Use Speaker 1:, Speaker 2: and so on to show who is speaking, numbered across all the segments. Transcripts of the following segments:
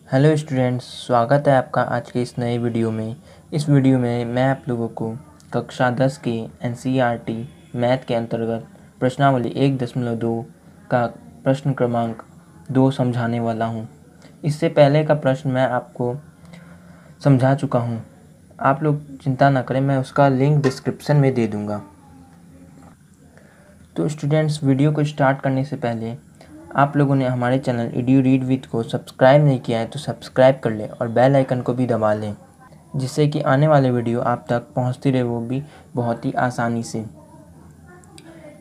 Speaker 1: Hello students, स्वागत है आपका आज के इस नए वीडियो में। इस वीडियो में मैं आप लोगों को कक्षा 10 के एनसीईआरटी मैथ के अंतर्गत प्रश्नावली 1.2 का प्रश्न क्रमांक 2 समझाने वाला हूं। इससे पहले का प्रश्न मैं आपको समझा चुका हूं। आप लोग चिंता ना करें, मैं उसका लिंक डिस्क्रिप्शन में दे दूंगा। तो स्टूडेंट्स, वीडियो को स्टार्ट करने से पहले आप लोगों ने हमारे चैनल एडू रीड विद को सब्सक्राइब नहीं किया है तो सब्सक्राइब कर लें और बेल आइकन को भी दबा लें, जिससे कि आने वाले वीडियो आप तक पहुंचती रहे, वो भी बहुत ही आसानी से।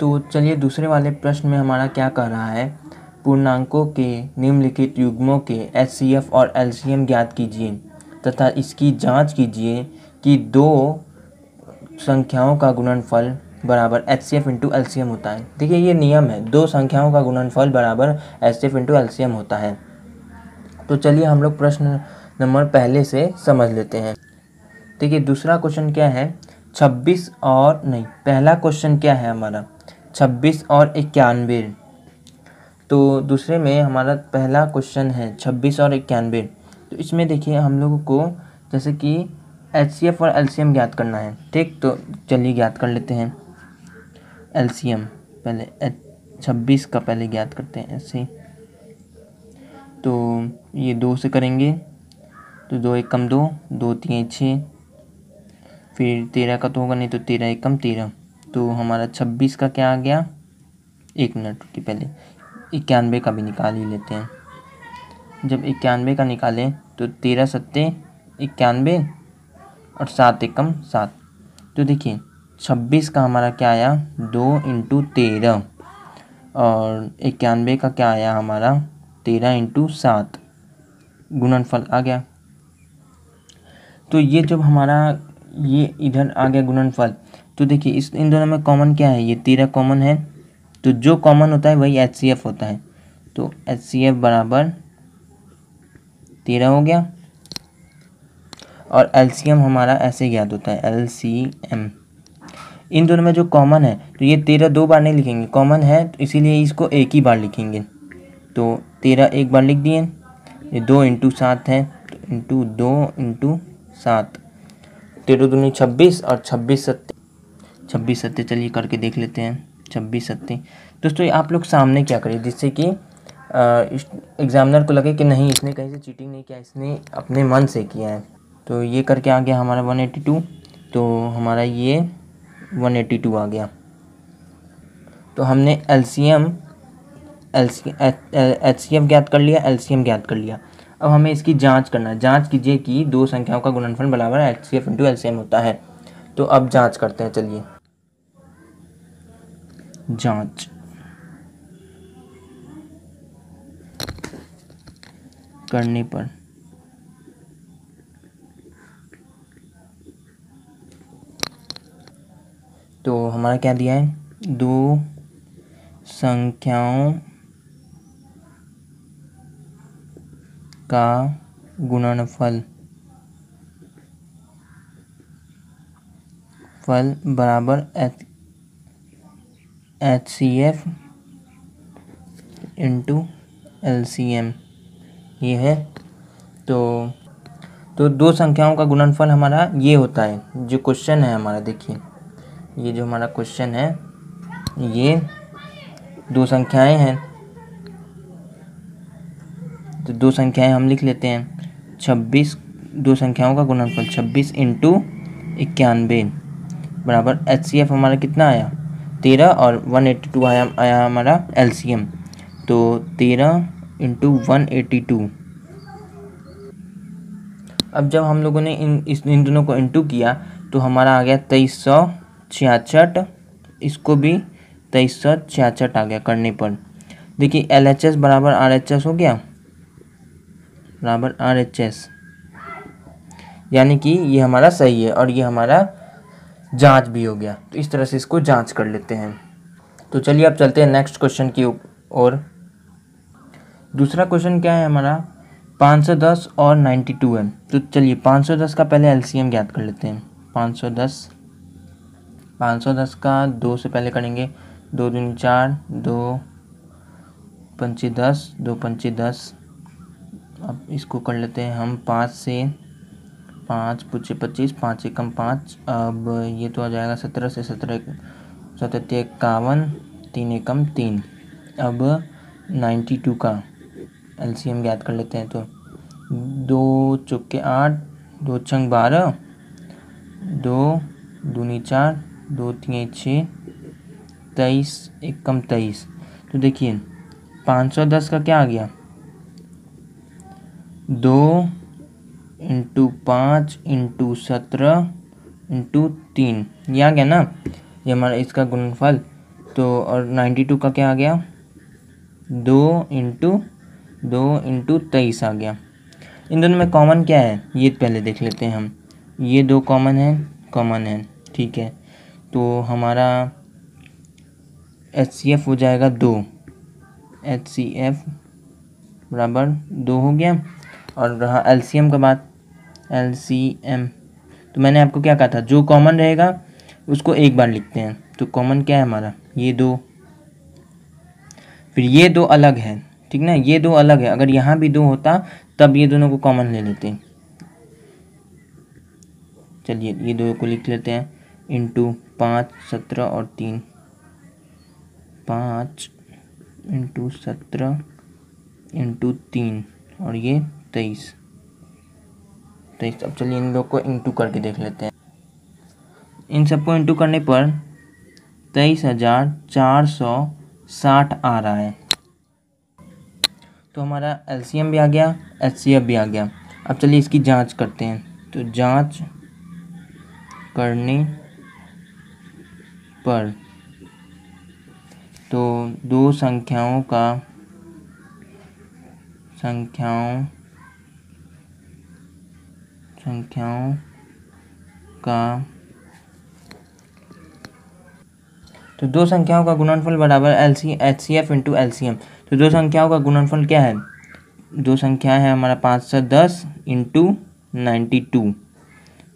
Speaker 1: तो चलिए, दूसरे वाले प्रश्न में हमारा क्या कह रहा है, पूर्णांकों के निम्नलिखित युग्मों के एचसीएफ और एलसीएम ज्ञात कीजिए तथा इसकी जांच कीजिए कि दो संख्याओं का गुणनफल बराबर एचसीएफ इंटू एलसीएम होता है। देखिए, ये नियम है, दो संख्याओं का गुणनफल बराबर एचसीएफ इंटू एलसीएम होता है। तो चलिए हम लोग प्रश्न नंबर पहले से समझ लेते हैं। देखिए, दूसरा क्वेश्चन क्या है, 26 और नहीं, पहला क्वेश्चन क्या है हमारा, 26 और 91। तो दूसरे में हमारा पहला क्वेश्चन है 26 और 91। तो इसमें देखिए हम लोगों को जैसे कि एचसीएफ और एलसीएम ज्ञात करना है, ठीक। तो चलिए ज्ञात कर लेते हैं एलसीएम। पहले 26 का पहले ज्ञात करते हैं ऐसे। तो ये 2 से करेंगे, तो 2 एक कम 2, 2 3 6, फिर 13 का तो होगा नहीं, तो 13 एक कम 13। तो हमारा 26 का क्या आ गया, 1 मिनट की पहले 91 का भी निकाल ही लेते हैं। जब 91 का निकालें तो 13 सत्ते 91 और 7 एक कम 7। तो देखिए 26 का हमारा क्या आया, 2 इंटू 13, और 91 का क्या आया हमारा, 13 इंटू 7, गुणनफल आ गया। तो ये जब हमारा ये इधर आ गया गुणनफल, तो देखिए इन दोनों में कॉमन क्या है, ये 13 कॉमन है, तो जो कॉमन होता है वही एचसीएफ होता है। तो एचसीएफ बराबर 13 हो गया। और एलसीएम हमारा ऐसे ज्ञात होता है, एलसीएम। इन दोनों में जो कॉमन है, तो ये 13 2 बार नहीं लिखेंगे, कॉमन है तो इसीलिए इसको एक ही बार लिखेंगे। तो 13 एक बार लिख दिए, ये 2 इंटू 7 है, तो इंटू 2 इंटू 7, 13 दूनी 26 और 26 सत्ते चलिए करके देख लेते हैं। 26 सत्ते दोस्तों, आप लोग सामने क्या करिए जिससे कि एग्जामिनर को लगे कि नहीं, इसने कहीं से चीटिंग नहीं किया, इसने अपने मन से किया है। तो ये करके आ गया हमारा 182। तो हमारा ये 182 आ गया। तो हमने एचसीएफ ज्ञात कर लिया, एलसीएम ज्ञात कर लिया। अब हमें इसकी जांच करना है। जांच कीजिए कि दो संख्याओं का गुणनफल बराबर एचसीएफ इंटू एलसीएम होता है। तो अब जांच करते हैं, चलिए जांच करने पर तो हमारा क्या दिया है, दो संख्याओं का गुणनफल बराबर एचसीएफ इंटू एलसीएम, ये है। तो दो संख्याओं का गुणनफल हमारा ये होता है, जो क्वेश्चन है हमारा। देखिए ये जो हमारा क्वेश्चन है, ये दो संख्याएं हैं, तो दो संख्याएं हम लिख लेते हैं। 26, दो संख्याओं का गुणनफल 26 इंटू 91 बराबर एचसीएफ हमारा कितना आया, 13, और 182 आया हमारा एलसीएम। तो 13 इंटू 182। अब जब हम लोगों ने इन दोनों को इंटू किया तो हमारा आ गया 2366। इसको भी 2366 आ गया करने पर। देखिए LHS बराबर RHS हो गया, बराबर RHS, यानी कि ये हमारा सही है और ये हमारा जांच भी हो गया। तो इस तरह से इसको जांच कर लेते हैं। तो चलिए अब चलते हैं नेक्स्ट क्वेश्चन की ओर। दूसरा क्वेश्चन क्या है हमारा, 510 और 92 है। तो चलिए 510 का पहले एलसीएम ज्ञात कर लेते हैं। 510 का 2 से पहले करेंगे, 2 दूनी 4, 2 पंचे 10, 2 पंचे 10, अब इसको कर लेते हैं हम 5 से, 5 पचे 25, 5 एकम 5, अब ये तो आ जाएगा 17 से, 17 17 51, 3 एकम 3। अब 92 का एलसीएम ज्ञात कर लेते हैं। तो 2 चौके 8, 2 छंग 12, 2 दूनी 4, 2 तीन 6, 23 एकम 23। तो देखिए 510 का क्या आ गया, 2 इंटू 5 इंटू 17 इंटू 3, ये आ गया ना, ये हमारा इसका गुणनफल। तो और 92 का क्या आ गया, 2 इंटू 23 आ गया। इन दोनों में कॉमन क्या है ये पहले देख लेते हैं हम। ये दो कॉमन है, ठीक है। तो हमारा HCF हो जाएगा 2, HCF बराबर 2 हो गया। और रहा LCM का बात, LCM तो मैंने आपको क्या कहा था, जो कॉमन रहेगा उसको एक बार लिखते हैं। तो कॉमन क्या है हमारा, ये 2, फिर ये 2 अलग है, ठीक ना, ये 2 अलग है। अगर यहाँ भी 2 होता तब ये दोनों को कॉमन ले लेते। चलिए ये 2 को लिख लेते हैं, इंटू 5 17 और 3, 5 इंटू 17 इंटू 3 और ये 23। अब चलिए इन लोग को इंटू करके देख लेते हैं। इन सबको इंटू करने पर 23,460 आ रहा है। तो हमारा LCM भी आ गया, HCF भी आ गया। अब चलिए इसकी जांच करते हैं। तो जांच करने पर तो दो संख्याओं का गुणनफल बराबर HCF इंटू LCM। तो दो संख्याओं का गुणनफल क्या है, दो संख्या है हमारा 510 इंटू 92,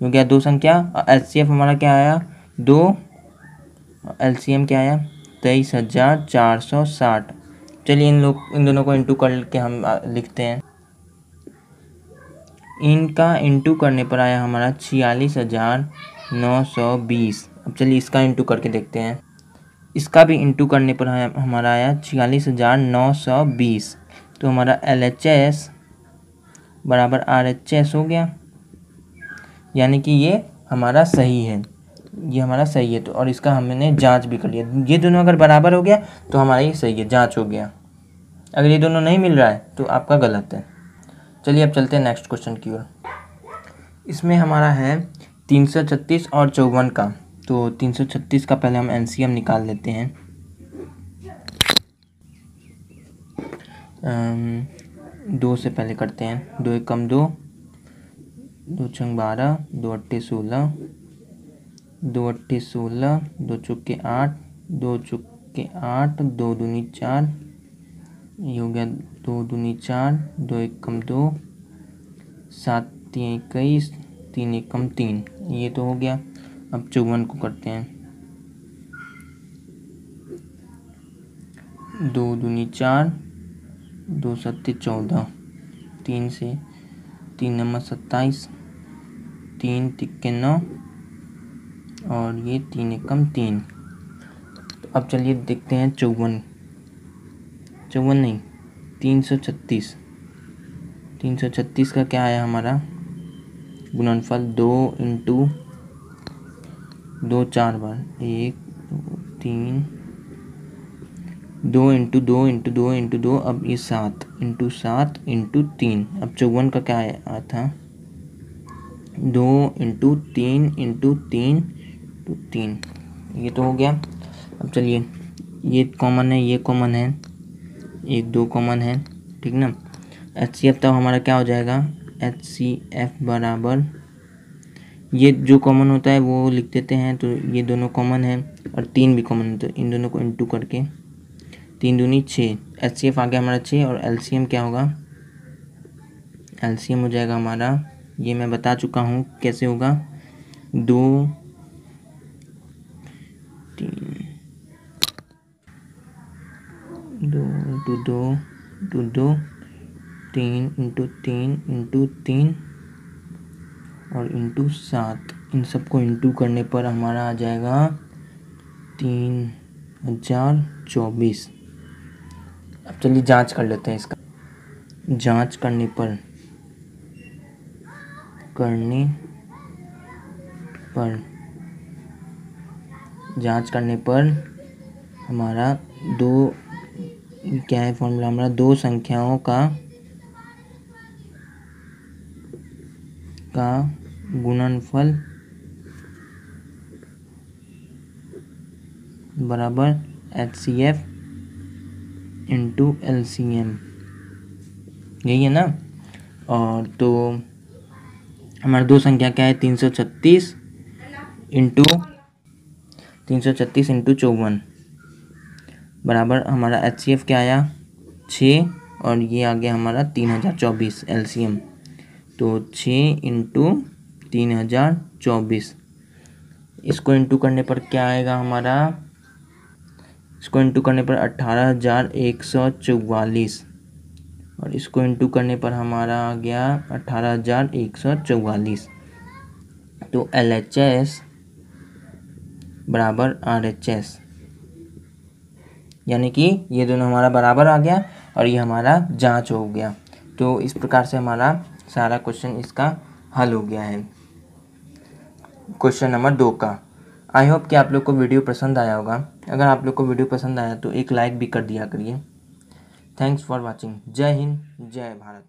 Speaker 1: हो गया दो संख्या। HCF हमारा क्या आया 2, LCM क्या आया 23,460। चलिए इन दोनों को इंटू करके हम लिखते हैं। इनका इंटू करने पर आया हमारा 46,920। अब चलिए इसका इंटू करके देखते हैं। इसका भी इंटू करने पर हमारा आया 46,920। तो हमारा LHS बराबर RHS हो गया, यानी कि ये हमारा सही है, ये हमारा सही है। तो और इसका हमने जांच भी कर लिया, ये दोनों अगर बराबर हो गया तो हमारा ये सही है, जांच हो गया। अगर ये दोनों नहीं मिल रहा है तो आपका गलत है। चलिए अब चलते हैं नेक्स्ट क्वेश्चन की ओर। इसमें हमारा है 336 और 54 का। तो 336 का पहले हम LCM निकाल लेते हैं। 2 से पहले करते हैं, 2 एकम 2, 2 छंग 12, 2 अट्ठे 16, 2 अट्ठे 16, 2 चौके 8, 2 चौके 8, 2 दूनी 4, ये हो गया 2 दूनी 4, 2 एकम 2, 7 तीन 21, 3 एकम 3, ये तो हो गया। अब 54 को करते हैं, 2 दूनी 4, 2 सत्ते 14, 3 से 3 नंबर 27, 3 तिक्के 9 और ये 3 एकम 3। तो अब चलिए देखते हैं 54 नहीं 336 का क्या आया हमारा गुणनफल, 2 इंटू 2 4 बार, 1 2 3, 2 इंटू 2 इंटू 2 इंटू 2, अब ये 7 इंटू 7 इंटू 3। अब 54 का क्या आया था 2 इंटू 3 इंटू 3 इंटू 3, ये तो हो गया। अब चलिए ये कॉमन है, ये कॉमन है, 1 2 कॉमन है, ठीक ना। HCF तब हमारा क्या हो जाएगा, HCF बराबर ये जो कॉमन होता है वो लिख देते हैं। तो ये दोनों कॉमन है और 3 भी कॉमन है, तो इन दोनों को इंटू करके 3 दूनी 6, HCF आ गया हमारा 6। और LCM क्या होगा, LCM हो जाएगा हमारा, ये मैं बता चुका हूँ कैसे होगा, 2 3 2 इंटू 2 इंटू 2 3 इंटू 3 इंटू 3 और इंटू 7, इन सबको इंटू करने पर हमारा आ जाएगा 3024। अब चलिए जांच कर लेते हैं इसका। जांच करने पर हमारा दो, क्या है फॉर्मूला हमारा, दो संख्याओं का गुणनफल बराबर HCF इंटू LCM, यही है ना। और तो हमारा दो संख्या क्या है, 336 इंटू 54 बराबर हमारा HCF क्या आया 6 और ये आ गया हमारा 3024 LCM। तो 6 इंटू 3024, इसको इंटू करने पर क्या आएगा हमारा, इसको इंटू करने पर 18144 और इसको इंटू करने पर हमारा आ गया 18144। तो LHS बराबर RHS, यानी कि ये दोनों हमारा बराबर आ गया और ये हमारा जांच हो गया। तो इस प्रकार से हमारा सारा क्वेश्चन इसका हल हो गया है, क्वेश्चन नंबर 2 का। आई होप कि आप लोग को वीडियो पसंद आया होगा। अगर आप लोग को वीडियो पसंद आया तो एक लाइक भी कर दिया करिए। Thanks for watching. जय हिंद, जय भारत।